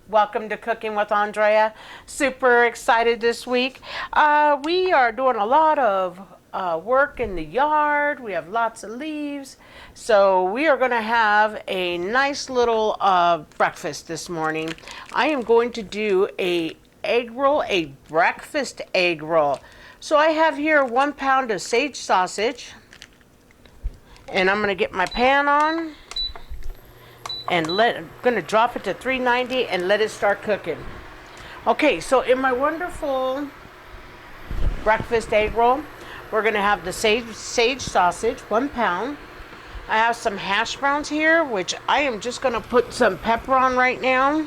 Welcome to Cooking with Andrea. Super excited this week. We are doing a lot of work in the yard. We have lots of leaves. So we are going to have a nice little breakfast this morning. I am going to do a egg roll, a breakfast egg roll. So I have here 1 pound of sage sausage. And I'm going to get my pan on. And I'm going to drop it to 390 and let it start cooking. Okay, so in my wonderful breakfast egg roll, we're going to have the sage sausage, 1 pound. I have some hash browns here, which I am just going to put some pepper on right now.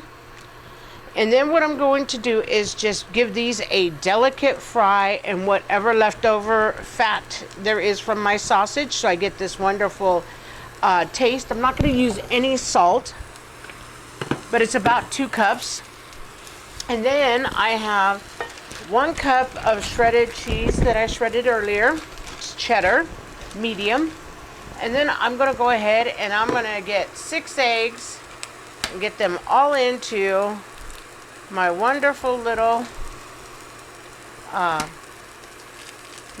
And then what I'm going to do is just give these a delicate fry and whatever leftover fat there is from my sausage, so I get this wonderful taste. I'm not going to use any salt, but it's about 2 cups. And then I have 1 cup of shredded cheese that I shredded earlier. It's cheddar, medium. And then I'm going to go ahead and I'm going to get 6 eggs and get them all into my wonderful little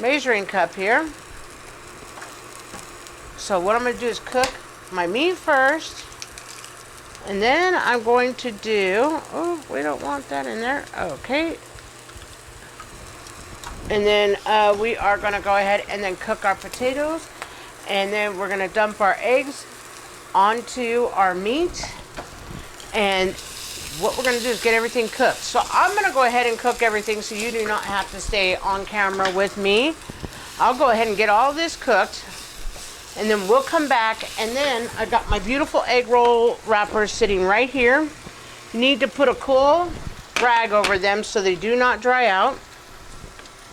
measuring cup here. So what I'm going to do is cook my meat first, and then I'm going to do, oh, we don't want that in there, okay. And then we are going to go ahead and then cook our potatoes, and then we're going to dump our eggs onto our meat, and what we're going to do is get everything cooked. So I'm going to go ahead and cook everything so you do not have to stay on camera with me. I'll go ahead and get all this cooked. And then we'll come back, and then I got my beautiful egg roll wrappers sitting right here. You need to put a cool rag over them so they do not dry out.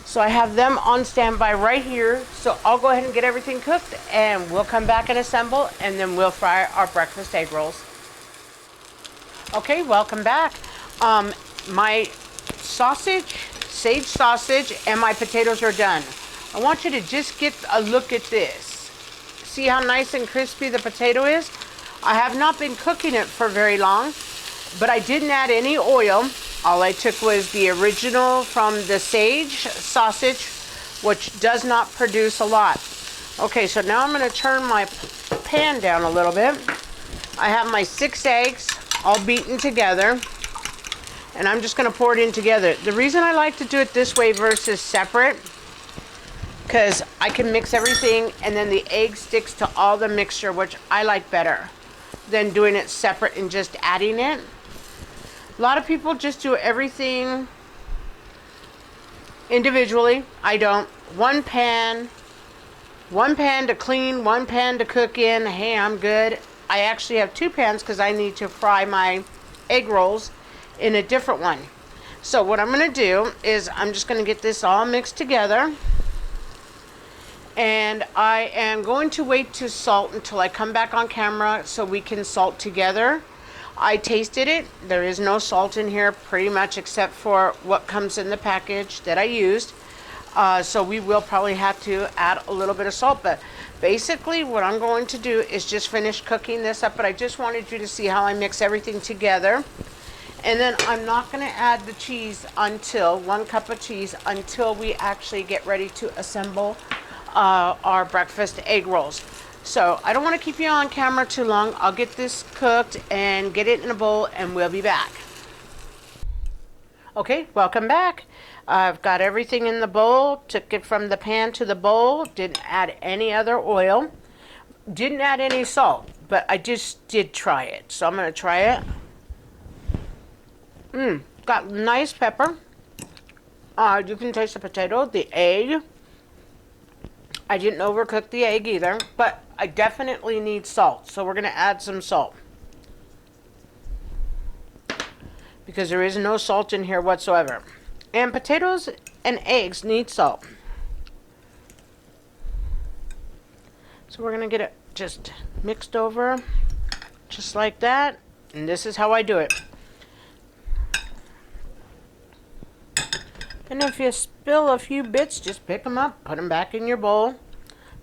So I have them on standby right here. So I'll go ahead and get everything cooked, and we'll come back and assemble, and then we'll fry our breakfast egg rolls. Okay, welcome back. My sausage, sage sausage, and my potatoes are done. I want you to just get a look at this. See how nice and crispy the potato is? I have not been cooking it for very long, but I didn't add any oil. All I took was the original from the sage sausage, which does not produce a lot. Okay, so now I'm going to turn my pan down a little bit. I have my 6 eggs all beaten together, and I'm just going to pour it in together. The reason I like to do it this way versus separate, because I can mix everything and then the egg sticks to all the mixture, which I like better than doing it separate and just adding it. A lot of people just do everything individually. I don't. One pan to clean, 1 pan to cook in. Hey, I'm good. I actually have 2 pans because I need to fry my egg rolls in a different one. So what I'm going to do is I'm just going to get this all mixed together. And I am going to wait to salt until I come back on camera so we can salt together. I tasted it. There is no salt in here pretty much except for what comes in the package that I used. So we will probably have to add a little bit of salt. But basically what I'm going to do is just finish cooking this up. But I just wanted you to see how I mix everything together. And then I'm not going to add the cheese until 1 cup of cheese until we actually get ready to assemble our breakfast egg rolls. So I don't want to keep you on camera too long. I'll get this cooked and get it in a bowl, and we'll be back. Okay, welcome back. I've got everything in the bowl. Took it from the pan to the bowl. Didn't add any other oil. Didn't add any salt, but I just did try it. So I'm going to try it. Got nice pepper. You can taste the potato, the egg. I didn't overcook the egg either, but I definitely need salt. So we're going to add some salt, because there is no salt in here whatsoever. And potatoes and eggs need salt. So we're going to get it just mixed over, just like that. And this is how I do it. And if you spill a few bits, just pick them up, put them back in your bowl.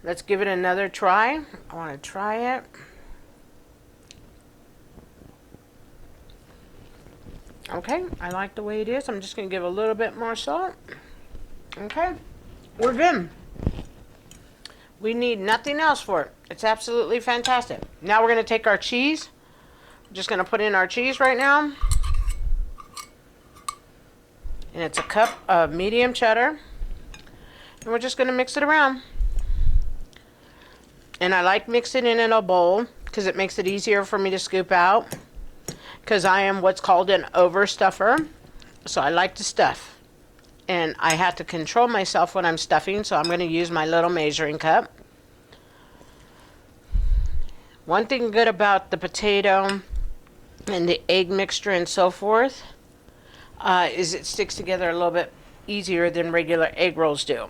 Let's give it another try. I want to try it. Okay, I like the way it is. I'm just going to give a little bit more salt. Okay, we're good. We need nothing else for it. It's absolutely fantastic. Now we're going to take our cheese. I'm just going to put in our cheese right now. And it's a cup of medium cheddar. And we're just going to mix it around. And I like mixing it in a bowl because it makes it easier for me to scoop out. Because I am what's called an overstuffer. So I like to stuff. And I have to control myself when I'm stuffing, so I'm going to use my little measuring cup. One thing good about the potato and the egg mixture and so forth is it sticks together a little bit easier than regular egg rolls do.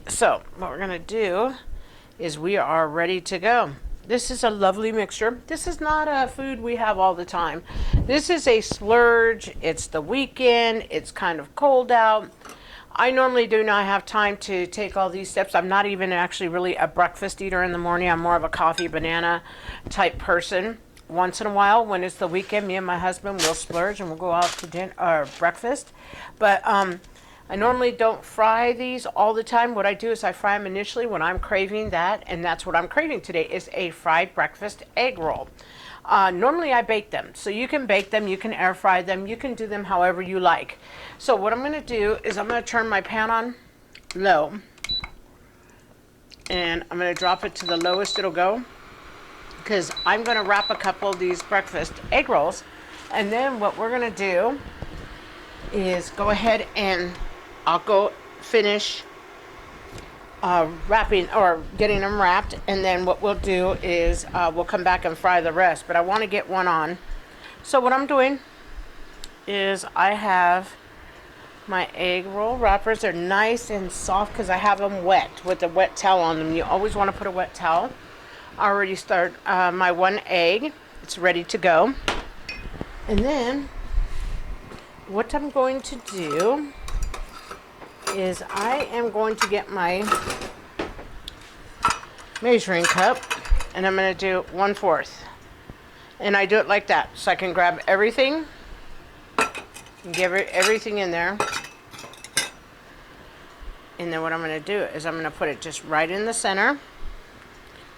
So what we're going to do is we are ready to go. This is a lovely mixture. This is not a food we have all the time. This is a splurge. It's the weekend. It's kind of cold out. I normally do not have time to take all these steps. I'm not even actually really a breakfast eater in the morning. I'm more of a coffee, banana type person. Once in a while, when it's the weekend, me and my husband will splurge and we'll go out to dinner or breakfast. But I normally don't fry these all the time. What I do is I fry them initially when I'm craving that, and that's what I'm craving today is a fried breakfast egg roll. Normally I bake them, so you can bake them, you can air fry them, you can do them however you like. So what I'm going to do is I'm going to turn my pan on low, and I'm going to drop it to the lowest it'll go, because I'm going to wrap a couple of these breakfast egg rolls, and then what we're going to do is go ahead and I'll go finish wrapping or getting them wrapped, and then what we'll do is we'll come back and fry the rest. But I want to get one on. So what I'm doing is I have my egg roll wrappers. They're nice and soft because I have them wet with a wet towel on them. You always want to put a wet towel. I already start my one egg. It's ready to go. And then what I'm going to do is I am going to get my measuring cup, and I'm going to do 1/4. And I do it like that, so I can grab everything and give everything in there. And then what I'm going to do is I'm going to put it just right in the center.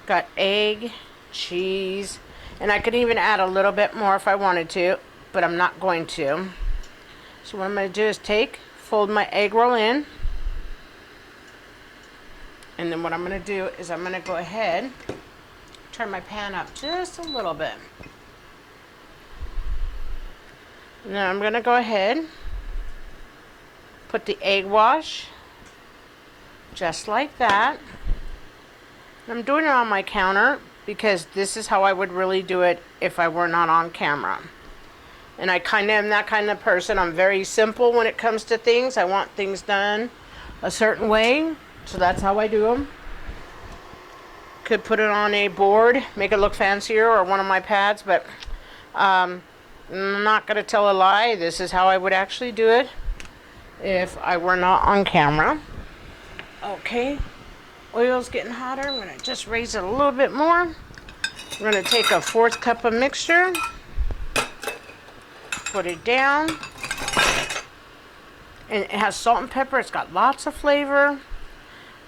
Got egg, cheese, and I could even add a little bit more if I wanted to, but I'm not going to. So what I'm going to do is fold my egg roll in, and then what I'm going to do is I'm going to go ahead, turn my pan up just a little bit, and then I'm going to go ahead, put the egg wash just like that. I'm doing it on my counter because this is how I would really do it if I were not on camera. And I kind of am that kind of person. I'm very simple when it comes to things. I want things done a certain way, so that's how I do them. Could put it on a board, make it look fancier, or one of my pads, but I'm not going to tell a lie. This is how I would actually do it if I were not on camera. Okay, oil's getting hotter. I'm going to just raise it a little bit more. We're going to take a 1/4 cup of mixture. Put it down, and it has salt and pepper. It's got lots of flavor.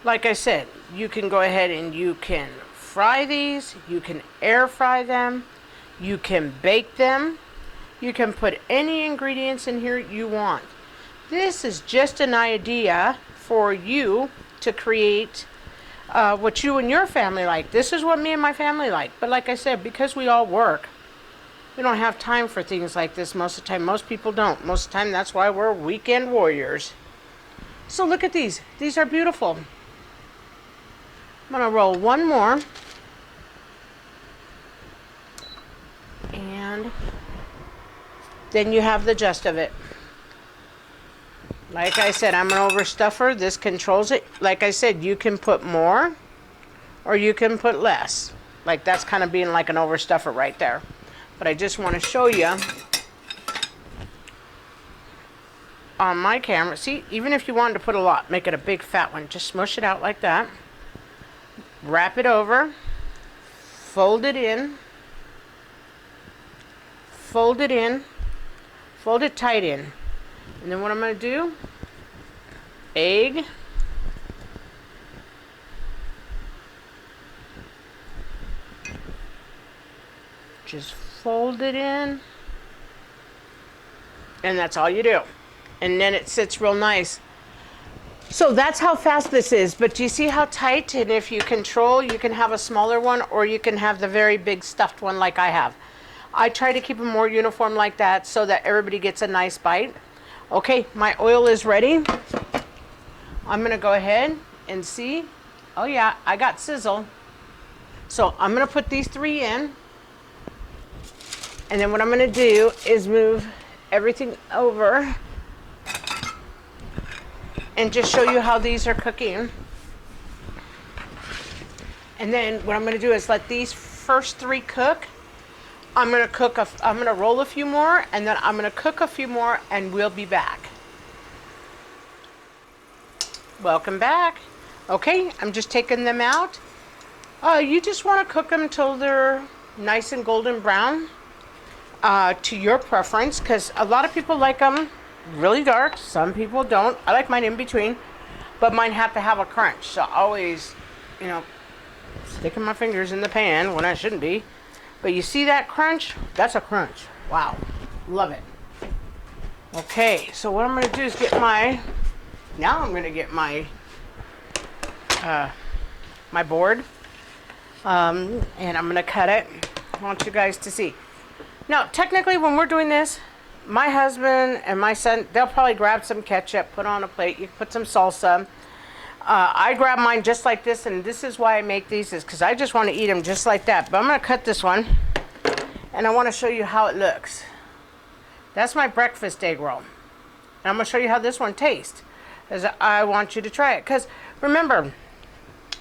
Like I said, you can go ahead and you can fry these, you can air fry them, you can bake them, you can put any ingredients in here you want. This is just an idea for you to create what you and your family like. This is what me and my family like. But like I said, because we all work, we don't have time for things like this most of the time. Most people don't. Most of the time, that's why we're weekend warriors. So look at these. These are beautiful. I'm going to roll one more. And then you have the gist of it. Like I said, I'm an overstuffer. This controls it. Like I said, you can put more or you can put less. Like that's kind of being like an overstuffer right there. But I just want to show you on my camera. See, even if you wanted to put a lot, make it a big fat one. Just smush it out like that. Wrap it over. Fold it in. Fold it in. Fold it tight in. And then what I'm going to do, egg. Just fold it in. And that's all you do. And then it sits real nice. So that's how fast this is, but do you see how tight? And if you control, you can have a smaller one or you can have the very big stuffed one like I have. I try to keep them more uniform like that so that everybody gets a nice bite. Okay, my oil is ready. I'm gonna go ahead and see. Oh yeah, I got sizzle. So I'm gonna put these 3 in. And then what I'm gonna do is move everything over and just show you how these are cooking. And then what I'm going to do is let these first 3 cook. I'm going to roll a few more, and then I'm going to cook a few more, and we'll be back. Welcome back. Okay, I'm just taking them out. You just want to cook them till they're nice and golden brown, to your preference, because a lot of people like them really dark. Some people don't. I like mine in between, but mine have to have a crunch. So always, you know, sticking my fingers in the pan when I shouldn't be. But you see that crunch? That's a crunch. Wow. Love it. Okay, so what I'm going to do is now I'm going to get my my board, and I'm going to cut it. I want you guys to see. Now, technically, when we're doing this, my husband and my son, they'll probably grab some ketchup, put on a plate, you can put some salsa. I grab mine just like this, and this is why I make these, is because I just want to eat them just like that. But I'm going to cut this one, and I want to show you how it looks. That's my breakfast egg roll. And I'm going to show you how this one tastes, as I want you to try it. Because remember,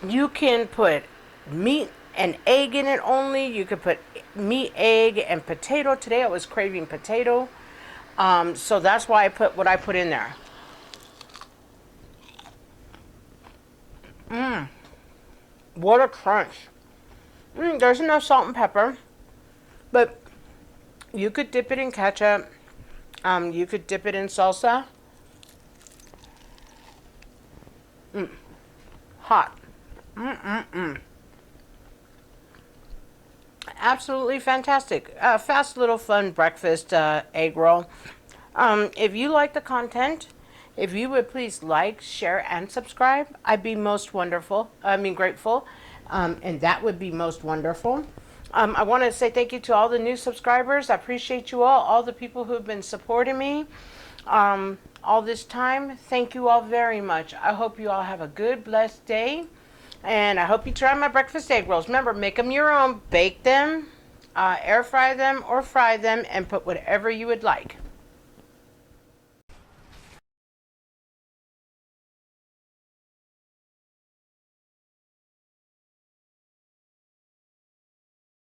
you can put meat and egg in it only. You could put meat, egg, and potato. Today I was craving potato. So that's why I put what I put in there. What a crunch. There's enough salt and pepper, but you could dip it in ketchup. You could dip it in salsa. Hot. Absolutely fantastic. Fast little fun breakfast egg roll. If you like the content, if you would please like, share, and subscribe, I'd be most grateful. And that would be most wonderful. I want to say thank you to all the new subscribers. I appreciate you all the people who have been supporting me all this time. Thank you all very much. I hope you all have a good, blessed day. And I hope you try my breakfast egg rolls. Remember, make them your own. Bake them, air fry them, or fry them, and put whatever you would like.